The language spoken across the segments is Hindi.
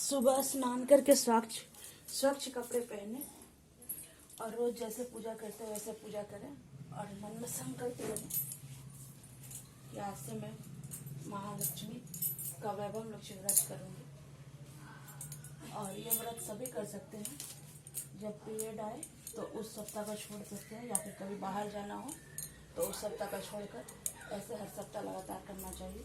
सुबह स्नान करके स्वच्छ स्वच्छ कपड़े पहने और रोज जैसे पूजा करते हैं वैसे पूजा करें और मन में संकल्प लें कि आज से मैं महालक्ष्मी का वैभव लक्ष्मी व्रत करूंगी। और ये व्रत सभी कर सकते हैं। जब पीरियड आए तो उस सप्ताह का छोड़ सकते हैं, या फिर कभी बाहर जाना हो तो उस सप्ताह का छोड़कर ऐसे हर सप्ताह लगातार करना चाहिए।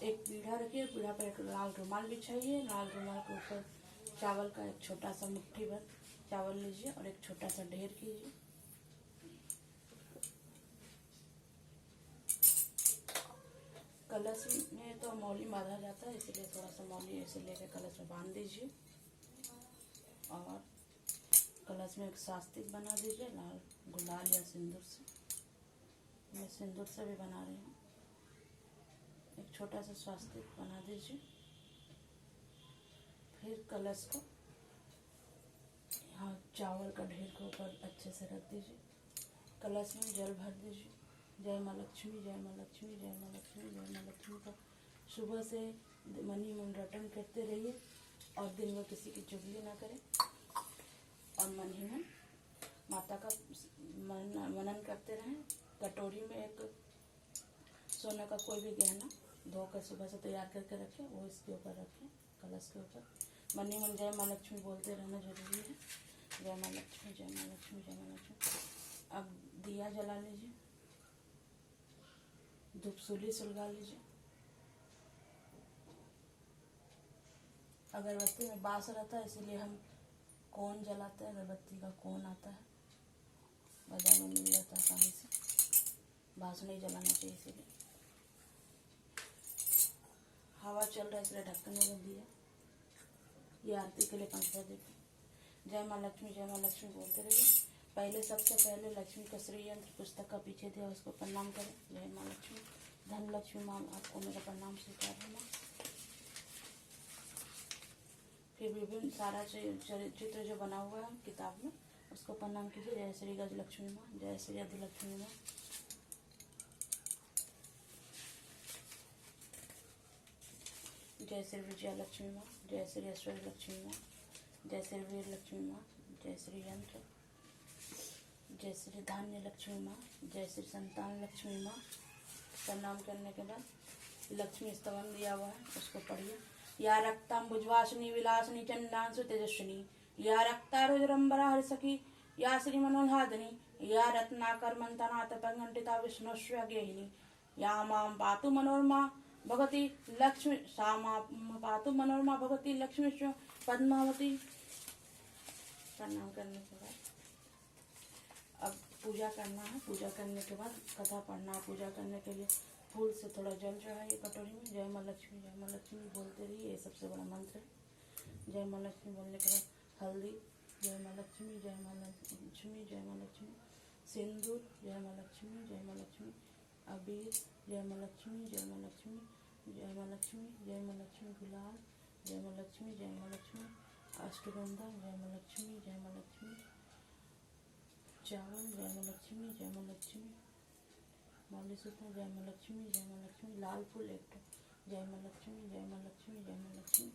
एक पीढ़ा रखिए, पीढ़ा पर एक लाल रुमाल बिछाइए। लाल रुमाल के ऊपर चावल का एक छोटा सा मुट्ठी भर चावल लीजिए और एक छोटा सा ढेर कीजिए। कलश में तो मौली बांधा जाता है, इसलिए थोड़ा सा मौली ऐसे लेकर कलश में बांध दीजिए और कलश में एक स्वास्तिक बना दीजिए लाल गुलाल या सिंदूर से। मैं सिंदूर से भी बना रही हूँ। एक छोटा सा स्वास्तिक बना दीजिए। फिर कलश को यहाँ चावल का ढेर के ऊपर अच्छे से रख दीजिए। कलश में जल भर दीजिए। जय माँ लक्ष्मी, जय माँ लक्ष्मी, जय माँ लक्ष्मी, जय माँ लक्ष्मी का सुबह से मनी मन रटन करते रहिए और दिन में किसी की चुगली ना करें और मन ही मन माता का मनन करते रहें। कटोरी में एक सोना का कोई भी गहना धोकर सुबह से तैयार करके रखें, वो इसके ऊपर रखें, कलश के ऊपर। मन ही मन जय माँ लक्ष्मी बोलते रहना जरूरी है। जय माँ लक्ष्मी, जय माँ लक्ष्मी, जय माँ लक्ष्मी। अब दिया जला लीजिए, धूपसूली सुलगा लीजिए। अगरबत्ती में बास रहता है, इसीलिए हम कोन जलाते हैं। अगरबत्ती का कोन आता है, बाजार में मिल जाता है आसानी से। बास नहीं जलाना चाहिए, इसीलिए हवा चल रहा है इसलिए ढक्कन में रख दिया। ये आरती के लिए पंखा देखो। जय माँ लक्ष्मी, जय माँ लक्ष्मी बोलते रहिए। पहले सबसे पहले लक्ष्मी का श्री यंत्र पुस्तक का पीछे दिया, उसको प्रणाम करें। जय माँ लक्ष्मी, धन लक्ष्मी माँ आपको मेरा प्रणाम स्वीकार है माँ। फिर विभिन्न सारा चित्र जो बना हुआ है किताब में उसको प्रणाम कीजिए। जय श्री गज लक्ष्मी माँ, जय श्री अधि लक्ष्मी माँ। जय श्री विजया लक्ष्मी माँ, जय श्री ऐश्वर्य लक्ष्मी माँ, जय श्री वीर लक्ष्मी माँ, जय श्री यंत्र, जय श्री धान्य लक्ष्मी माँ, जय श्री संतान लक्ष्मी माँ। प्रणाम करने के बाद लक्ष्मी स्तवन दिया हुआ है, उसको पढ़िए। या रक्ताम्बुजवासिनी विलासिनी चंडांशु तेजस्विनी, या रक्तारुद्रंबरा हर्षकी, या श्री मनोल्हादिनी, या रत्नाकर मंथनाथ पंगंटिता विष्णुस्व गेहिनी, या मां पातु मनोरमा भगवती लक्ष्मी, सा मां पातु मनोरमा भगवती लक्ष्मी पद्मावती। प्रणाम करने के बाद अब पूजा करना है। पूजा करने के बाद कथा पढ़ना है। पूजा करने के लिए फूल से थोड़ा जल चढ़ाइए कटोरी में। जय माँ लक्ष्मी, जय माँ लक्ष्मी बोलते रहिए, ये सबसे बड़ा मंत्र है। जय माँ लक्ष्मी बोलने के बाद हल्दी, जय माँ लक्ष्मी, जय माँ लक्ष्मी, जय माँ लक्ष्मी। सिंदूर, जय माँ लक्ष्मी, जय माँ लक्ष्मी। अबीर, जय माँ लक्ष्मी, जय माँ लक्ष्मी, जय माँ लक्ष्मी, जय माँ लक्ष्मी। गुलाल, जय माँ लक्ष्मी, जय माँ लक्ष्मी। अष्टगंधा, जय माँ लक्ष्मी, जय माँ लक्ष्मी। चावल, जय माँ लक्ष्मी, जय माँ लक्ष्मी। मौली सूत्र, जय माँ लक्ष्मी, जय माँ लक्ष्मी। लाल फूल एक, जय माँ लक्ष्मी, जय माँ लक्ष्मी, जय माँ लक्ष्मी।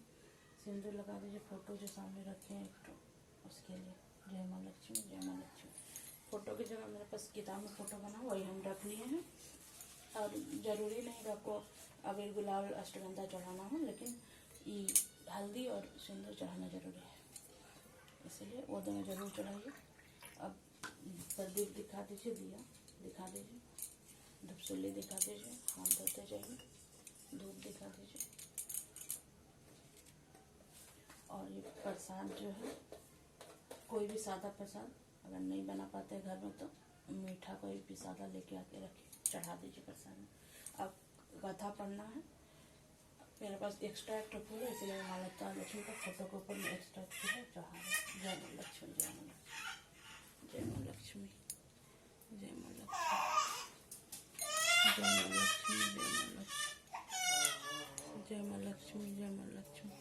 सिंदूर लगा दीजिए। फोटो जो सामने रखे हैं एक उसके लिए जय माँ लक्ष्मी, जय माँ लक्ष्मी। फोटो की जगह मेरे पास किताब में फोटो बना वही हम रख लिए हैं। और जरूरी नहीं कि आपको अबीर गुलाल अष्टगंधा चढ़ाना हो, लेकिन ये हल्दी और सिंदूर चढ़ाना जरूरी है, इसलिए वो दोनों जरूर चढ़ाइए। अब प्रदीप दिखा दीजिए, दिया दिखा दीजिए, धूपसूली दिखा दीजिए, हाथ धोते जाइए, धूप दिखा दीजिए। और ये प्रसाद जो है कोई भी सादा प्रसाद अगर नहीं बना पाते घर में तो मीठा कोई भी सादा लेके आके रखिए, चढ़ा दीजिए प्रसाद में। अब कथा पढ़ना है। मेरे पास एक्स्ट्रैक्ट फूल है, इसलिए मैं माता लक्ष्मी का फोटो के ऊपर में एक्स्ट्रैक्ट फूल है चढ़ा रहे। जय माँ लक्ष्मी, जय माँ लक्ष्मी, जय माँ लक्ष्मी, जय माँ लक्ष्मी, जय माँ लक्ष्मी, जय माँ लक्ष्मी, जय माँ लक्ष्मी, जय माँ लक्ष्मी।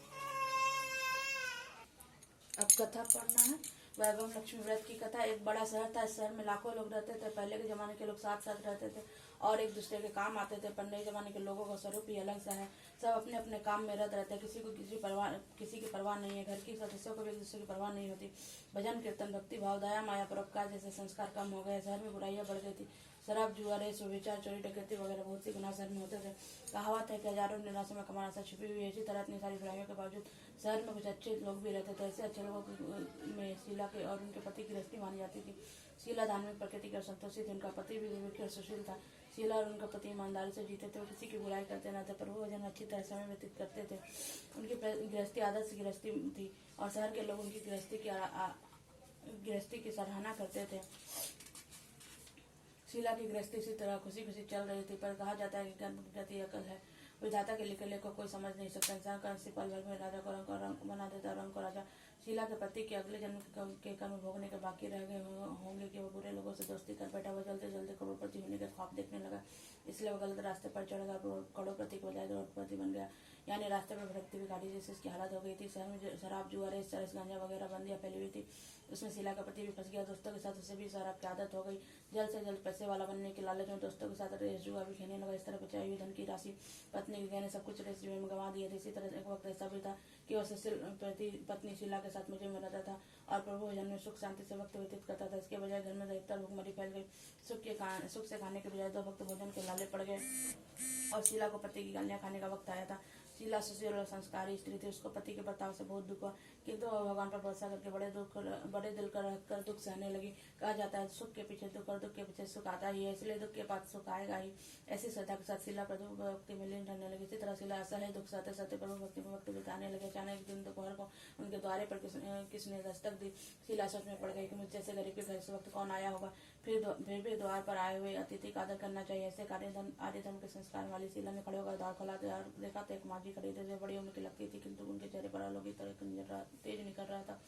अब कथा पढ़ना है। वैभव लक्ष्मी व्रत की कथा। एक बड़ा शहर था, इस शहर में लाखों लोग रहते थे। पहले के जमाने के लोग साथ साथ रहते थे और एक दूसरे के काम आते थे, पर नए जमाने के लोगों का स्वरूप ही अलग सा है। सब अपने अपने काम में रत रहते हैं, किसी को किसी की परवाह नहीं है। घर के सदस्यों को भी एक दूसरे की परवाह नहीं होती। भजन कीर्तन भक्ति भाव दया माया परोपकार जैसे संस्कार कम हो गए। शहर में बुराइयां बढ़ गई थी। शराब जुआ रेस व्यभिचार चोरी डकैती वगैरह बहुत सी गुनाह शहर में होते थे। कहावत है कि हजारों निराशा में कमाना सा छिपी हुई है। इसी तरह इतनी सारी बुराइयों के बावजूद शहर में कुछ अच्छे लोग भी रहते थे। ऐसे अच्छे लोगों में शीला के और उनके पति की गृहस्थी मानी जाती थी। शीला धार्मिक प्रकृति का संतोषी थी। उनका पति भी विवेकी और सुशील था। शीला और उनका पति ईमानदारी से जीते थे। वो किसी की बुराई करते न थे, प्रभु भजन अच्छी तरह समय व्यतीत करते थे। उनकी गृहस्थी आदर्श गृहस्थी थी और शहर के लोग उनकी गृहस्थी की सराहना करते थे। शीला की गृहस्थी इसी तरह खुशी खुशी चल रही थी, पर कहा जाता है कि कर्म की गति अकल है, विधाता के लिखे को कोई समझ नहीं सकता। इंसान का अंश पल भर में राजा को रंग बना देता है, रंग को राजा। शीला के पति के अगले जन्म के कर्म भोगने के बाकी रह गए होंगे कि वो बुरे लोगों से दोस्ती कर बैठा। वो जल्दी जल्दी करोड़पति होने के ख्वाब देखने लगा, इसलिए वो गलत रास्ते पर चढ़ गया। करोड़पति के बजाय करोड़पति बन गया, यानी रास्ते पर भटकती हुई गाड़ी जैसे इसकी हालत हो गई थी। शहर में शराब जुआ रेस चरस गांजा वगैरह बंदियां फैली हुई थी। उसमें शीला का पति भी फंस गया। दोस्तों के साथ उसे भी शराब की आदत हो गई। जल्द से जल्द पैसे वाला बनने के लालच में दोस्तों के साथ रेस जुआ भी खेलने लगा। इस तरह बचाई हुई धन की राशि, पत्नी के गहने सब कुछ रेस जुए में गंवा दिए थे। इसी तरह एक वक्त ऐसा भी था कि वह सुशील पत्नी शीला के साथ मुझे में रहता था और प्रभु भजन में सुख शांति से वक्त व्यतीत करता था। इसके बजाय घर में अधिकतर भूखमरी फैल गई। सुख से खाने के बजाय 2 वक्त भोजन के लाले पड़ गए और शीला को पति की गालियां खाने का वक्त आया था। शीला सुशील और संस्कारी स्त्री थी। उसको पति के बर्ताव से बहुत दुख हुआ, किंतु वह भगवान पर भरोसा करके बड़े दिल कर रखकर दुख सहने लगी। कहा जाता है सुख के पीछे दुख और दुख के पीछे सुख आता ही है, इसलिए दुख के बाद सुख आएगा ही। ऐसी श्रद्धा के साथ शीला प्रभु भक्ति में लीन रहने लगी। इसी तरह शीला असह्य दुख सहते सहते प्रभु भक्ति में वक्त बिताने लगे। अचानक एक दिन दोपहर को उनके द्वारे पर किसने दस्तक दी। शीला सोच में पड़ गई कि मुझ जैसे गरीब के घर से वक्त कौन आया होगा। फिर भी द्वार पर आए हुए अतिथि का आदर करना चाहिए। ऐसे आर्य धर्म के संस्कार वाली शीला ने खड़े होकर द्वार खोला। देखा तो एक माजी खड़ी थी जो बड़ी उम्र की लगती थी, किंतु उनके चेहरे पर अलौकिक तरह तेज निकल रहा था।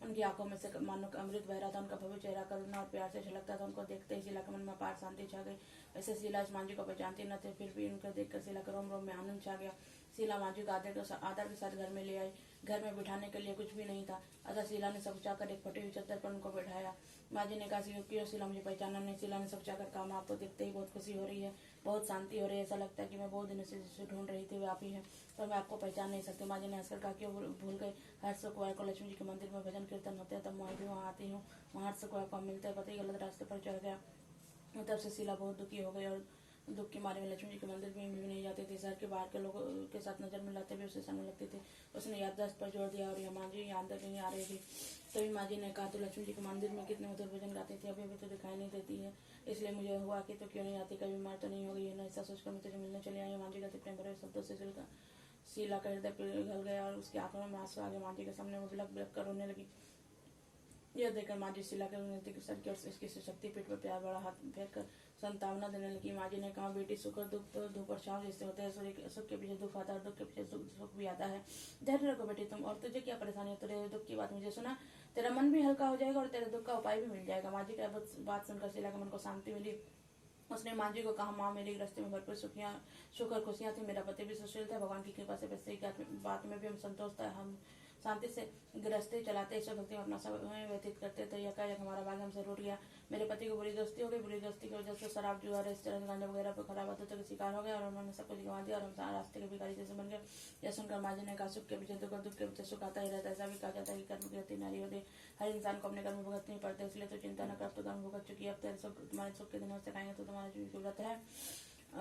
उनकी आंखों में से मानो अमृत बह रहा था। उनका भव्य चेहरा करुणा और प्यार से झलकता था। उनको देखते ही शीला के मन में अपार शांति छा गई। वैसे शीला इस मांझी को पहचानती न थे, फिर भी उनको देखकर शीला के रोम रोम में आनंद छा गया। शीला मांझी को आदर के साथ घर में ले आई। घर में बिठाने के लिए कुछ भी नहीं था, अतः शीला ने सब चाकर एक फटी हुई चद्दर पर उनको बैठाया। मांझी ने कहा क्यों शीला मुझे पहचाना नहीं। शीला ने सब चाकर कहा मैं आपको देखते ही बहुत खुशी हो रही है, बहुत शांति हो रही है। ऐसा लगता है कि मैं बहुत दिनों से जिसे ढूंढ रही थी वे आप ही हैं, पर मैं आपको पहचान नहीं सकती। मांझी ने हंसकर कहा क्यों भूल गए। हर शुक्रवार को लक्ष्मी जी के मंदिर में भजन कीर्तन होते हैं, तब मैं भी वहाँ आती हूँ। वहाँ हर शुक्रवार को मिलते हैं। पति गलत रास्ते पर चढ़ गया, तब से शीला बहुत दुखी हो गई और दुख के मारे में लक्ष्मी जी के मंदिर में भी नहीं जाती थी। शहर के बाहर के लोगों के साथ नजर मिलाते भी उसे शर्म लगती थी। उसने याददाश्त पर जोर दिया और यह मांझी यहाँ तक नहीं आ रही थी। तभी मांझी ने कहा तो लक्ष्मी जी के मंदिर में कितने मधुर भजन गाती थी, अभी तो दिखाई नहीं देती है, इसलिए मुझे हुआ कि तो क्यों नहीं आती, कभी बीमार तो नहीं हो गई है ना। ऐसा सोचकर मैं तुझे मिलने चली आई। मांझी का प्रेम भरे शब्दों से शीला का हृदय पिघल गया और उसकी आंखों में आंसू आ गए। मांझी के सामने वो बिलख बिलख कर रोने लगी। यह देखकर मांझी शीला के नजदीक सर की और इसकी शक्ति पीठ पर प्यार बड़ा हाथ फेंक कर संतावना देने लगी। मांझी ने कहा बेटी सुख और दुख तो धूप और छांव जैसे होते हैं। सूर्य सुख के पीछे दुख आता है, दुख के पीछे सुख भी आता है। धैर्य रखो बेटी तुम, और तुझे क्या परेशानी है। तेरे दुख की बात मुझे सुना, तेरा मन भी हल्का हो जाएगा और तेरे दुख का उपाय भी मिल जाएगा। मांझी की बात सुनकर शीला के मन को शांति मिली। उसने मांझी को कहा माँ मेरी गृहस्थी में भरपूर सुख और खुशियाँ थी। मेरा पति भी सुशील था। भगवान की कृपा से वैसे ही बात में भी हम संतोष था। हम शांति से गृहस्थी चलाते ईश्वर भक्ति में अपना समय व्यतीत करते थे। यकायक हमारा भाग्य हमसे रूठ गया। मेरे पति को बुरी दोस्ती हो गई। बुरी दोस्ती की वजह से शराब जुआ रेस चरस गांजा वगैरह पर खराब आदतों का शिकार हो गया और उन्होंने सब कुछ गंवा दिया और हम रास्ते के भिखारी जैसे बन गए। यह सुनकर मांझी ने कहा सुख के पीछे दुख और दुख के पीछे सुख आता ही रहता है। ऐसा भी कहा जाता है कि कर्म की गति नारी होती, हर इंसान को अपने कर्म भुगतने ही पड़ते, इसलिए तो चिंता न कर, तो कर्म भुगत चुकी है। अब तेरे तुम्हारे सुख के दिनों से खाएंगे तो तुम्हारा जो जरूरत है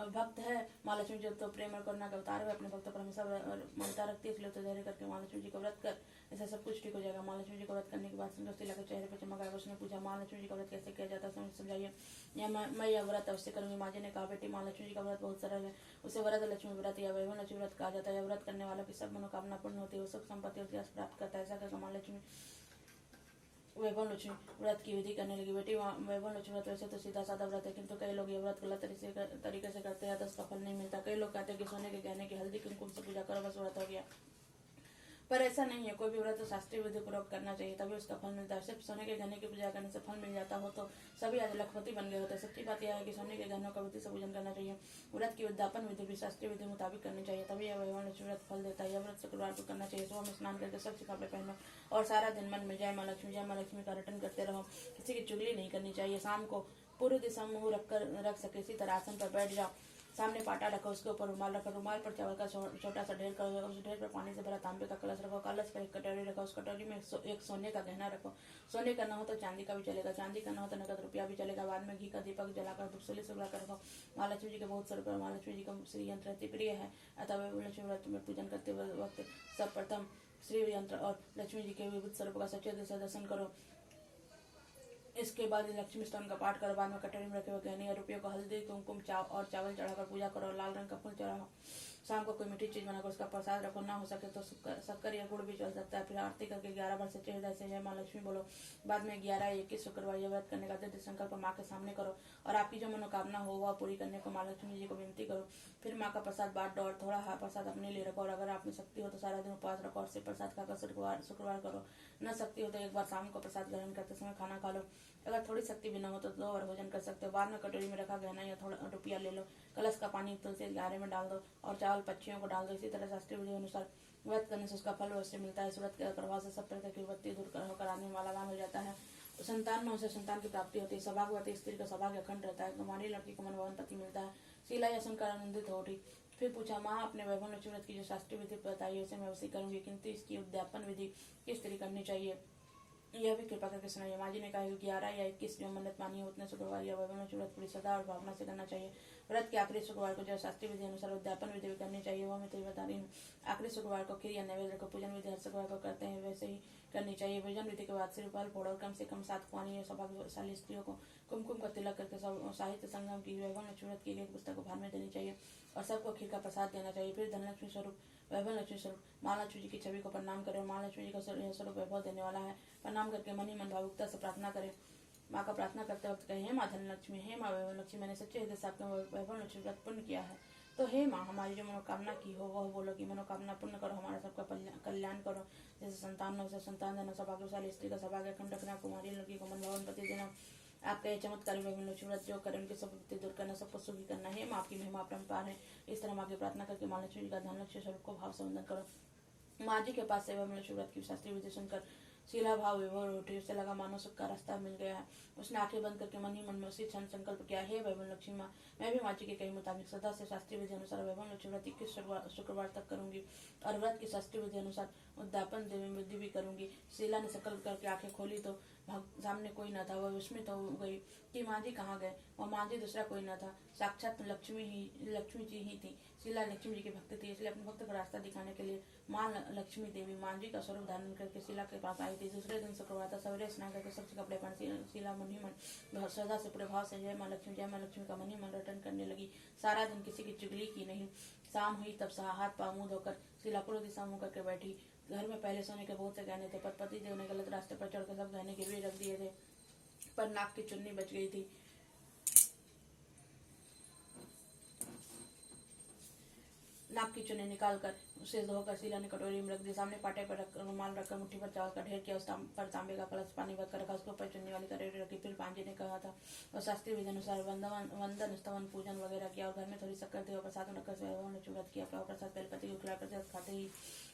भक्त है। माँ लक्ष्मी जी तो प्रेम और करुणा का अवतार है, अपने भक्तों पर हमेशा ममता रखती है, इसलिए तो धैर्य करके माँ लक्ष्मी जी को व्रत कर, ऐसा सब कुछ ठीक हो जाएगा। माँ लक्ष्मी जी को व्रत करने के बाद सुंदर शीला के चेहरे पर चमक आया। उसने पूछा माँ लक्ष्मी जी का व्रत कैसे किया जाता है, समझाइए। या मैं यह व्रत अवश्य करूंगी। माँ जी ने कहा बेटी माँ लक्ष्मी जी का व्रत बहुत सरल है, उसे व्रत लक्ष्मी व्रत या वैभव लक्ष्मी व्रत कहा जाता है। व्रत करने वालों की सब मनोकामना पूर्ण होती है, सुख संपत्ति और यश प्राप्त करता है। ऐसा करके माँ लक्ष्मी वैभव लक्ष्मी व्रत की विधि करने लगी। बेटी वैभव लक्ष्मी व्रत वैसे तो सीधा साधा व्रत है, किंतु कई लोग ये व्रत गलत तरीके से करते हैं तो उसका फल नहीं मिलता। कई लोग कहते हैं कि सोने के गहने की हल्दी कुमकुम से पूजा करो बस व्रत हो गया। पर ऐसा नहीं है, कोई भी व्रत शास्त्रीय विधि पूर्वक करना चाहिए तभी उसका फल मिलता है। सिर्फ सोने के गहने की पूजा करने से फल मिल जाता हो तो सभी आज लखपति बन गए होते। सच्ची बात यह है कि सोने के गहनों का विधि से पूजन करना चाहिए। व्रत की उद्यापन विधि भी शास्त्रीय विधि मुताबिक करनी चाहिए, तभी यह वैभव लक्ष्मी व्रत फल देता है। यह व्रत शुक्रवार को करना चाहिए। सुबह में स्नान करके स्वच्छ कपड़े पहनो और सारा दिन मन में जय माँ लक्ष्मी का रटन करते रहो। किसी की चुगली नहीं करनी चाहिए। शाम को पूर्व दिशा मुंह रख सके इसी तरह आसन पर बैठ जाओ। सामने पाटा रखो, उसके ऊपर रुमाल रखो, रुमाल पर चावल का छोटा सा ढेर करो, उस ढेर पर पानी से भरा तांबे का कलश रखो, कलश पर एक कटोरी रखो, उस कटोरी में एक सोने का गहना रखो। सोने का न हो तो चांदी का भी चलेगा, चांदी का न हो तो नगद रुपया भी चलेगा। बाद में घी का दीपक जलाकर धूपसली से कर रखो। महालक्ष्मी जी के बहुत स्वरूप है। महालक्ष्मी जी का श्री यंत्र अति प्रिय है, अतः लक्ष्मी व्रत में पूजन करते वक्त सर्वप्रथम श्री यंत्र और लक्ष्मी जी के विविध स्वरूप का सच्चे से दर्शन करो। इसके बाद लक्ष्मी स्तवन का पाठ करो। बाद में कटोरी में रखे हुए गहने या रुपयों को हल्दी कुमकुम और चावल चढ़ाकर पूजा करो। लाल रंग का फूल चढ़ाओ। शाम को कोई मीठी चीज बनाकर उसका प्रसाद रखो। ना हो सके तो शक्कर या गुड़ भी चल सकता है। फिर आरती करके 11 बार सच्चे हृदय से जय माँ लक्ष्मी बोलो। बाद में 11, 21 शुक्रवार यह व्रत करने का दृढ़ संकल्प माँ के सामने करो और आपकी जो मनोकामना हो वह पूरी करने को माँ लक्ष्मी जी को विनती करो। फिर माँ का प्रसाद बांट दो और थोड़ा प्रसाद अपने लिए रखो। और अगर आप में शक्ति हो तो सारा दिन उपवास रखो और सिर्फ प्रसाद खाकर शुक्रवार करो। न शक्ति हो तो एक बार शाम को प्रसाद ग्रहण करते समय खाना खा लो। अगर थोड़ी शक्ति भी न हो तो 2 बार भोजन कर सकते हो। बाद में कटोरी में रखा गहना या थोड़ा रुपया ले लो। कलश का पानी तुलसी गारे में डाल दो और चावल पक्षियों को डाल दो। इसी तरह शास्त्रीय विधि अनुसार व्रत करने से उसका फल अवश्य मिलता है। इस व्रत के प्रभाव से सब प्रकार की विपत्ति दूर होकर आदमी मालामाल हो जाता है। संतान न से संतान की प्राप्ति होती है। सौभाग्यवती स्त्री का सौभाग्य अखंड रहता है। कुमारी लड़की को मनोभावन पति मिलता है। शीला यह सुनकर आनंदित हो उठी। फिर पूछा, माँ अपने वैभव लक्ष्मी व्रत की जो शास्त्रीय विधि बताई उसे मैं अवश्य करूंगी, किंतु इसकी उद्यापन विधि किस तरह करनी चाहिए यह भी कृपा करके सुनाइए। माँ जी ने कहा 11 या 21 जो मन्नत मानी है उतने शुक्रवार या वैभव लक्ष्मी व्रत पूरी श्रद्धा और भावना से करना चाहिए। व्रत के आखिरी शुक्रवार को जो शास्त्रीय विधि अनुसार उद्यापन विधि भी करनी चाहिए वह मैं तुझे बता रही हूँ। आखिरी शुक्रवार को खीर या नैवेद्य को पूजन विधि हर शुक्रवार को करते हैं वैसे ही करनी चाहिए। पूजन विधि के बाद सिर फल फोड़ और कम से कम 7 कुआनी या सौभाग्यशाली स्त्रियों को कुमकुम का तिलक करके साहित्य संगम की वैभव लक्ष्मी व्रत की एक पुस्तक को भार में देनी चाहिए और सबको खीर का प्रसाद देना चाहिए। फिर धनलक्ष्मी स्वरूप वैभव लक्ष्मी स्वरूप माँ लक्ष्मी जी की छवि को प्रणाम करें। माँ लक्ष्मी जी का स्वरूप वैभव देने वाला है। प्रणाम करके मन ही मन भावुकता से प्रार्थना करें। माँ का प्रार्थना करते वक्त कहे, हे माँ धनलक्ष्मी, हे माँ वैभव लक्ष्मी, मैंने सच्चे हृदय से आपका वैभव लक्ष्मी व्रत पूर्ण किया है तो हे माँ हमारी जो मनोकामना की हो वह बोलो कि मनोकामना पूर्ण करो, हमारा सबका कल्याण करो। जैसे संतान हो उसे संतान देना, सौभाग्यशाली स्त्री का सौभाग्य अखंड रखना, कुमारी लड़की को मनोभावन पति देना। आपका ये चमत्कारी वैभव लक्ष्मी व्रत जो करें उनकी सब विपत्ति दूर करना, सबको सुखी करना है। माँ आपकी महिमा अपरंपार है। इस तरह माँ की प्रार्थना करके माँ लक्ष्मी जी का धनलक्ष्मी स्वरूप को भाव से वंदन करो। माँ जी के पास से वैभव लक्ष्मी व्रत की शास्त्रीय विधि सुनकर शीला भाव विभोर उठी। उसे लगा मानो सुख का रास्ता मिल गया है। उसने आंखें बंद करके मन ही मन में उसी क्षण संकल्प किया, हे वैभव लक्ष्मी माँ, मैं भी माँ जी के कहे मुताबिक सदा से शास्त्रीय विधि अनुसार वैभव लक्ष्मी व्रत 21 शुक्रवार तक करूंगी और व्रत की शास्त्रीय विधि अनुसार उद्यापन विधि भी करूंगी। शीला ने संकल्प करके आंखें खोली तो सामने कोई न था। वह विस्मित हो गई कि माँ जी कहाँ गए। वह माँ जी दूसरा कोई न था, साक्षात लक्ष्मी जी ही थी। शीला लक्ष्मी जी की भक्त थी, इसलिए अपने भक्त को रास्ता दिखाने के लिए माँ लक्ष्मी देवी माँ जी का स्वरूप धारण करके शीला के पास आई थी। दूसरे दिन शुक्रवार था। सवेरे स्नान करके स्वच्छ कपड़े पहन शीला मन ही मन श्रद्धा से पूरे भाव से जय माँ लक्ष्मी का मन ही मन रटन करने लगी। सारा दिन किसी की चुगली की नहीं। शाम हुई तब हाथ पाँव मुँह धोकर शीला पूर्व दिशा मुँह करके बैठी। घर में पहले सोने के बहुत से गहने थे, पर पति देव ने गलत रास्ते पर चढ़कर सब गहने गिरवी रख दिए थे, पर नाक की चुन्नी बच गई थी। नाक की चुन्नी निकालकर उसे धोकर शीला ने कटोरी में रख दी। सामने पाटे पर रुमाल रखकर मुट्ठी पर चावल का ढेर किया, उस पर तांबे का कलश पानी भरकर रखा, उसके ऊपर चुन्नी वाली कटोरी रखी। फिर पांजी ने कहा था और शास्त्रीय विधि अनुसार वंदन स्तवन पूजन वगैरह किया और घर में थोड़ी शक्कर दी और प्रसाद रखकर व्रत किया। प्रसाद पहले पति को खिलाया। प्रसाद खाते ही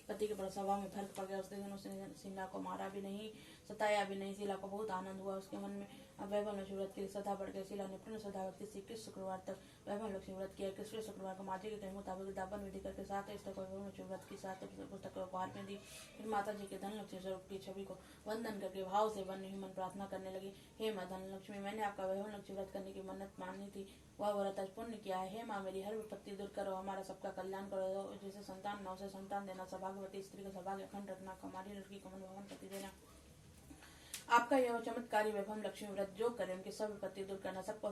पति के स्वभाव में फर्क पड़ गया। उस दिन उसने शीला को मारा भी नहीं, सताया भी नहीं। शीला को बहुत आनंद हुआ। उसके मन में वैभव लक्ष्मी व्रत के लिए श्रद्धा बढ़ गई। शीला ने पूर्ण श्रद्धा भक्ति से 21 शुक्रवार तक वैभव लक्ष्मी व्रत किया। 21वें शुक्रवार को माता जी के मुताबिक उद्यापन विधि करके 7 पुस्तक वैभव लक्ष्मी व्रत की 7 पुस्तक उपहार में दी। फिर माता जी के धनलक्ष्मी स्वरूप की छवि को वंदन करके भाव से मन ही मन प्रार्थना करने लगी, हे माँ धनलक्ष्मी, मैंने आपका वैभव लक्ष्मी व्रत करने की मन्नत मानी थी, वह व्रत आज पुण्य किया है। हे माँ मेरी हर विपत्ति दूर करो, हमारा सबका कल्याण करो। जैसे संतान न उसे संतान देना, सौभाग्यवती स्त्री का सौभाग्य अखंड रखना, कुमारी लड़की को मनोभावन पति देना। आपका यह चमत्कारी वैभव लक्ष्मी व्रत जो करे उनकी सब विपत्ति दूर करना, सबको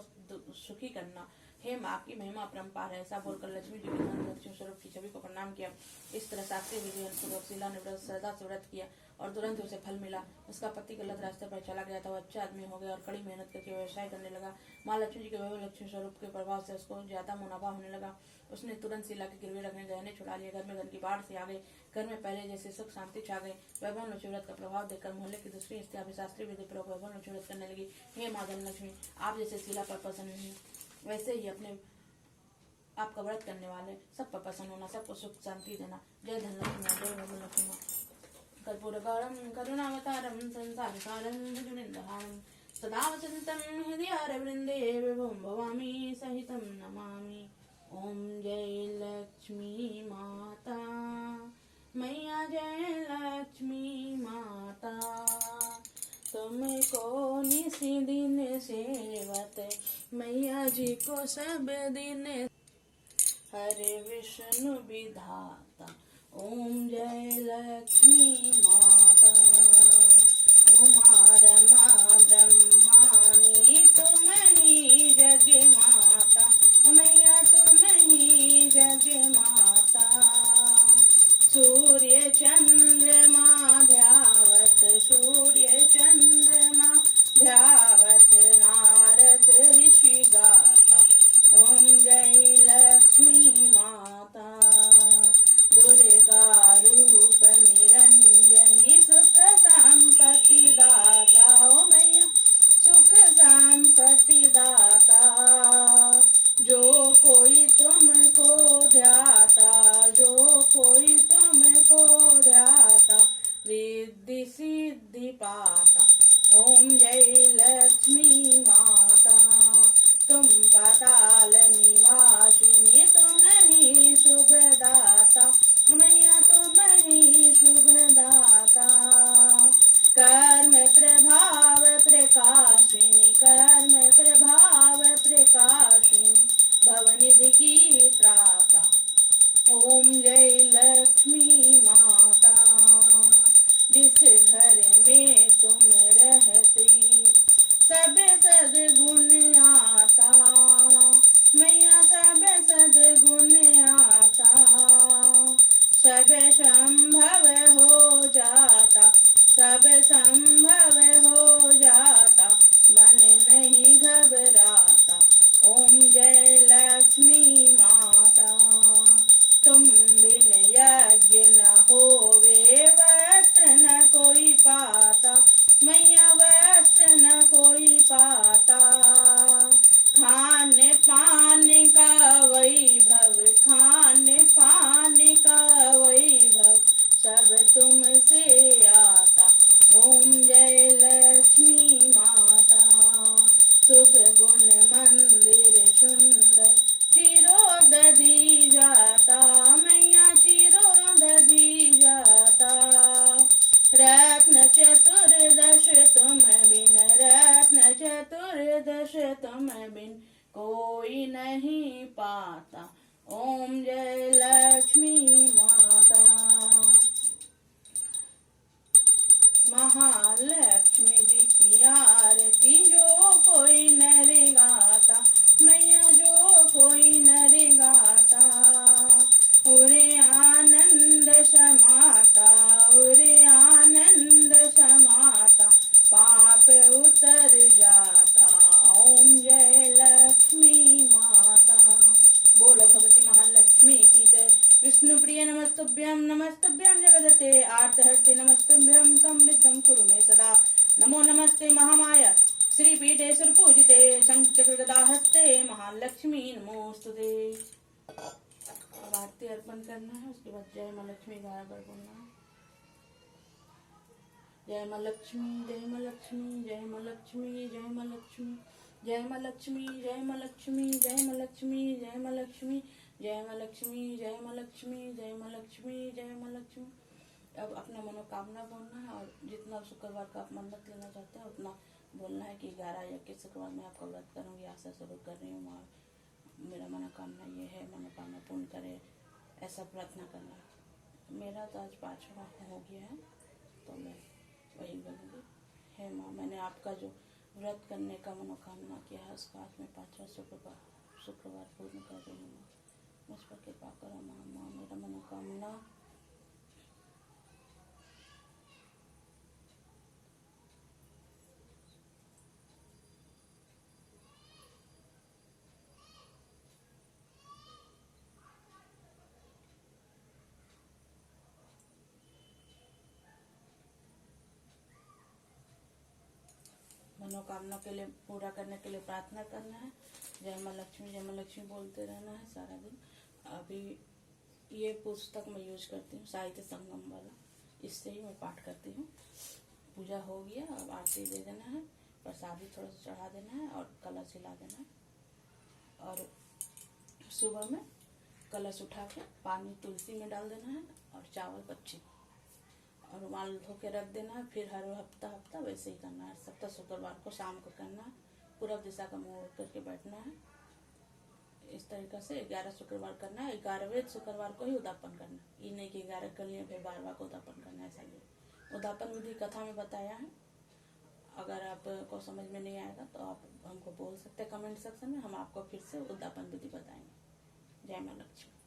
सुखी करना, हे माँ, आपकी महिमा अपरंपार है। ऐसा बोलकर लक्ष्मी जी के धन लक्ष्मी स्वरूप की छवि को प्रणाम किया। इस तरह शास्त्रीय विधि अनुसार शीला ने व्रत श्रद्धा से व्रत किया और तुरंत उसे फल मिला। उसका पति गलत रास्ते पर चला गया था, वो अच्छा आदमी हो गया और कड़ी मेहनत करके व्यवसाय करने लगा। माँ लक्ष्मी जी के वैभव लक्ष्मी स्वरूप के प्रभाव से उसको ज्यादा मुनाफा होने लगा। उसने तुरंत शीला के गिरवे रखने गहने छुड़ा लिए। घर में धन की बाढ़ से आ गई। घर में पहले जैसे सुख शांति छा गई। वैभव लक्ष्मी व्रत का प्रभाव देखकर मोहल्ले की दूसरी स्त्रियां भी शास्त्रीय विधि पूर्वक वैभव लक्ष्मी व्रत करने लगी। हे माँ धन लक्ष्मी, आप जैसे शीला पर प्रसन्न हुई, वैसे ही अपने आपका व्रत करने वाले सब पर प्रसन्न होना, सबको सुख शांति देना। जय धन लक्ष्मी, जय वैभव लक्ष्मी। कर्पूरगौरम करुणावतारम संसारसारम भुजगेन्द्रहारम सदा वसन्तं हृदयारविन्दे विभुं भवामि सहितं नमामि। ओम जय लक्ष्मी माता मैया, जय लक्ष्मी माता, तुमको निस दिन सेवत मैया जी को सब दिन। हरे विष्णु विधाता ओम जय लक्ष्मी माता। उमा रमा ब्रह्माणी तुम ही जग माता, मैया तुम ही जग माता। सूर्य चंद्रमा ध्यावत, सूर्य चंद्रमा ध्यावत, नारद ऋषि गाता ओम जय लक्ष्मी माता। दुर्गा रूप निरंजनी सुख संपत्ति दाता, ओ मैया सुख संपत्ति दाता। जो कोई तुमको ध्याता, जो कोई तुमको ध्याता, रिद्धि सिद्धि पाता ओम जय लक्ष्मी माता। तुम पाताल निवासिनी तुम ही शुभदाता, मैया तुम ही शुभदाता। कर्म प्रभाव प्रकाशिनी, कर्म प्रभाव प्रकाशिनी, भवनिधि की त्राता ओम जय लक्ष्मी माता। जिस घर में तुम रहती सब सद्गुण आता, मैया सब सद्गुण आता। सब संभव हो जाता, सब संभव हो जाता, मन नहीं घबराता ओम जय लक्ष्मी माता। तुम बिन यज्ञ न होवे वस्त्र न कोई पाता, मैया वस्त्र न कोई पाता। खाने पाने का वैभव, खाने पाने का वैभव, सब तुमसे आता ओम जय लक्ष्मी माता। शुभ गुण मंदिर सुंदर चिरोदधि जाता, मैया चिरोदधि जाता। रत्न चतुर्दश तुम बिन, रत्न चतुर्दश तुम बिन, कोई नहीं पाता ओम जय लक्ष्मी माता। महालक्ष्मी जी की आरती जो कोई नर गाता, मैया जो कोई नर गाता। उरे आनंद समाता, उरे आनंद समाता, पाप उतर जाता ओम जय लक्ष्मी माता। बोलो भगवती महालक्ष्मी की जय। विष्णु प्रिय नमस्तुभ्यं, नमस्तुभ्यं जगदते आर्तहर्ते, नमस्तुभ्यं समृद्धं कुरु मे सदा। नमो नमस्ते महामाया श्रीपीठे सुरपूजिते, शंखचक्रगदाहस्ते महालक्ष्मी नमोस्तुते। अब आरती अर्पण करना है, उसके बाद जय माँ लक्ष्मी गाया कर बोलना है। जय माँ लक्ष्मी, जय माँ लक्ष्मी, जय माँ लक्ष्मी, जय माँ लक्ष्मी, जय माँ लक्ष्मी, जय माँ लक्ष्मी, जय माँ लक्ष्मी, जय माँ लक्ष्मी, जय माँ लक्ष्मी, जय माँ लक्ष्मी, जय माँ लक्ष्मी, जय माँ लक्ष्मी। अब अपना मनोकामना बोलना है और जितना शुक्रवार का आप मन्नत लेना चाहते हैं उतना बोलना है कि 11 या 21 शुक्रवार में आपका व्रत करूँगी, आशा जरूर कर रही हूँ। मेरा मनोकामना ये है, मनोकामना पूर्ण करे, ऐसा प्रार्थना करना है। मेरा तो आज 5वां हो गया है, तो मैं वही बोलूँगी। हे माँ, मैंने आपका जो व्रत करने का मनोकामना किया है उसका आज मैं 5वां शुक्रवार पूर्ण कर रही हूँ। मुझ पर कृपा करो माँ, मेरा मनोकामना मनोकामना के लिए पूरा करने के लिए प्रार्थना करना है। जय माँ लक्ष्मी बोलते रहना है सारा दिन। अभी ये पुस्तक मैं यूज करती हूँ, साहित्य संगम वाला, इससे ही मैं पाठ करती हूँ। पूजा हो गया, अब आरती दे देना है, प्रसादी थोड़ा सा चढ़ा देना है और कलश हिला देना है। और सुबह में कलश उठा के पानी तुलसी में डाल देना है और चावल कच्ची और रुमाल धो के रख देना है। फिर हर हफ्ता वैसे ही करना है। सप्ताह शुक्रवार को शाम को करना है। पूरब दिशा का मुंह करके बैठना है। इस तरीके से 11 शुक्रवार करना है। 11वें शुक्रवार को ही उद्यापन करना है। ये नहीं कि 11 कर लिए फिर 12वां को उद्यापन करना है, ऐसा नहीं। उद्यापन विधि कथा में बताया है। अगर आपको समझ में नहीं आएगा तो आप हमको बोल सकते हैं कमेंट सेक्शन में, हम आपको फिर से उद्यापन विधि बताएंगे। जय माँ लक्ष्मी।